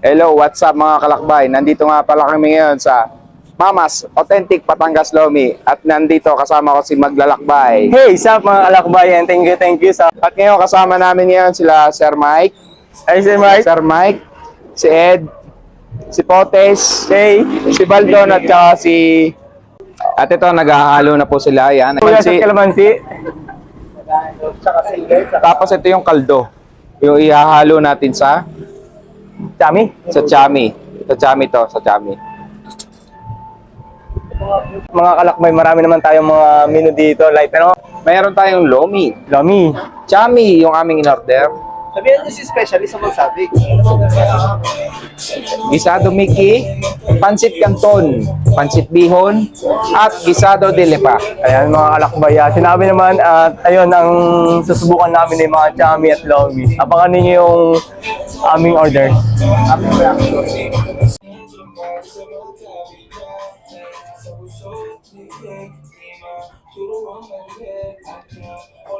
Hello, what's up mga kalakbay? Nandito nga pala kami ngayon sa Mama's Authentic Batangas Lomi at nandito kasama ko si Maglalakbay. Hey, sup mga kalakbayan? Thank you sa... At ngayon kasama namin ngayon sila Sir Mike, Ay, Sir Mike. Sir Mike, si Ed, si Potes, Hey. si Baldon at saka si... At ito, naghahalo na po sila. Yan. Kuya sa kalamansi. Tapos ito yung kaldo. Yung ihahalo natin sa Chami. chami. Sa chami to, sa chami. Mga kalakbay, marami naman tayong mga menu dito. Like, ano? Mayroon tayong lomi. Lomi. Chami yung aming in-order. Sabihan niyo si specialist sa magsabi. Gisado Mickey, Pansit Canton, Pansit Bihon, at Gisado de Lepa. Ayan mga kalakbay. Sinabi naman at ayun ang susubukan namin ng mga chami at lomi. Abangan ninyo yung aming order.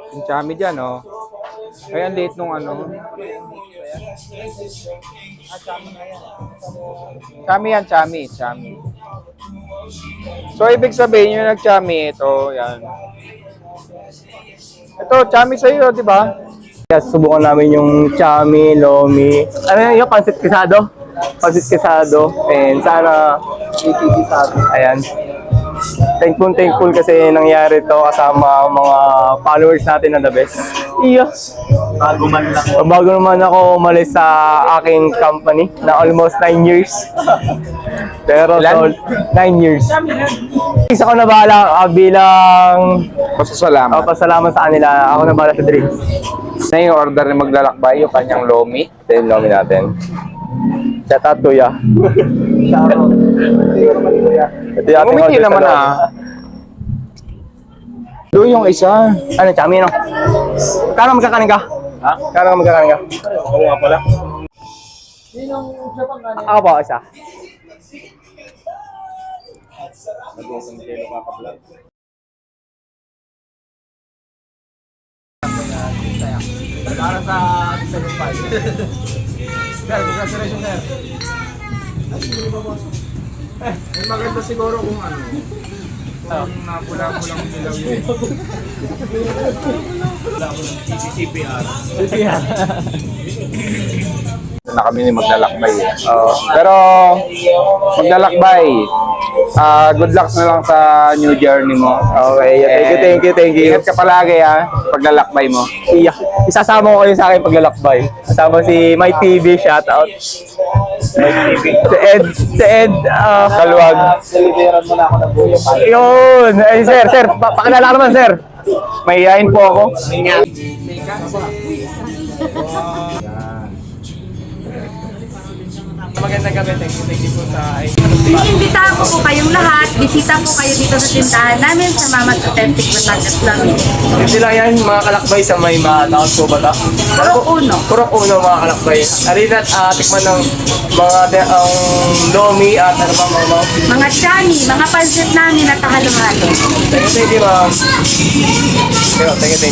Yung chami dyan, oh. Ay, ang liit nung ano. Chami yan, chami. So, ibig sabihin yung nag-chami, ito, yan. Ito, chami sa'yo, di ba? Yes, subukan namin yung chami, lomi. Ano yun, yung pancit quesado? Pancit quesado. And sana ayan. Thankful kasi nangyari to kasama mga followers natin na the best. Iya. Bago naman ako umalis sa aking company na almost 9 years. Pero Ilan? 9 years. Isa ko na bahala bilang Pasasalamat. pasalamat sa kanila. Ako na bahala sa drinks. Na yung order ni Maglalakbay, yung kanyang lomi. Ito yung lomi natin. Shout out kuya. Ito yung ating Umiti order sa naman loob. Doon yung isa. Ano, chami no? Kano magkakanin ka? Ha? Kano magkakanin ka? Oo nga pala. Ako po, isa. Para sa 7.5. Sir, congratulations, sir. Maganda siguro kung ano. Kung napula-pulang dilaw yun. CCPR. Na kami ni Maglalakbay. Pero Maglalakbay, good luck na lang sa new journey mo. Okay, thank you. Ingat ka palagi paglalakbay mo. Iya. Isasama ko kayo sa akin paglalakbay. Kasama si My TV, shout out. Si Ed, Kaluwag. Deliveran mo na ako ng buyo. Yun! Ay, sir, pakilala ka naman, sir. Mahihayin po ako. Magandang gabi, thank you po sa... Iimbitahan ko po kayong lahat. Bisita po kayo dito sa tindahan namin sa Mama's Authentic Batangas Lomi. Hindi lang yan, mga kalakbay sa may matakot po ba ito? Purok uno. Purok uno, mga kalakbay. Alin at tikman ng mga ang lomi at ano pa mga Mga chami, mga pansit namin at halo-halo. Thank you, ma'am. Thank you.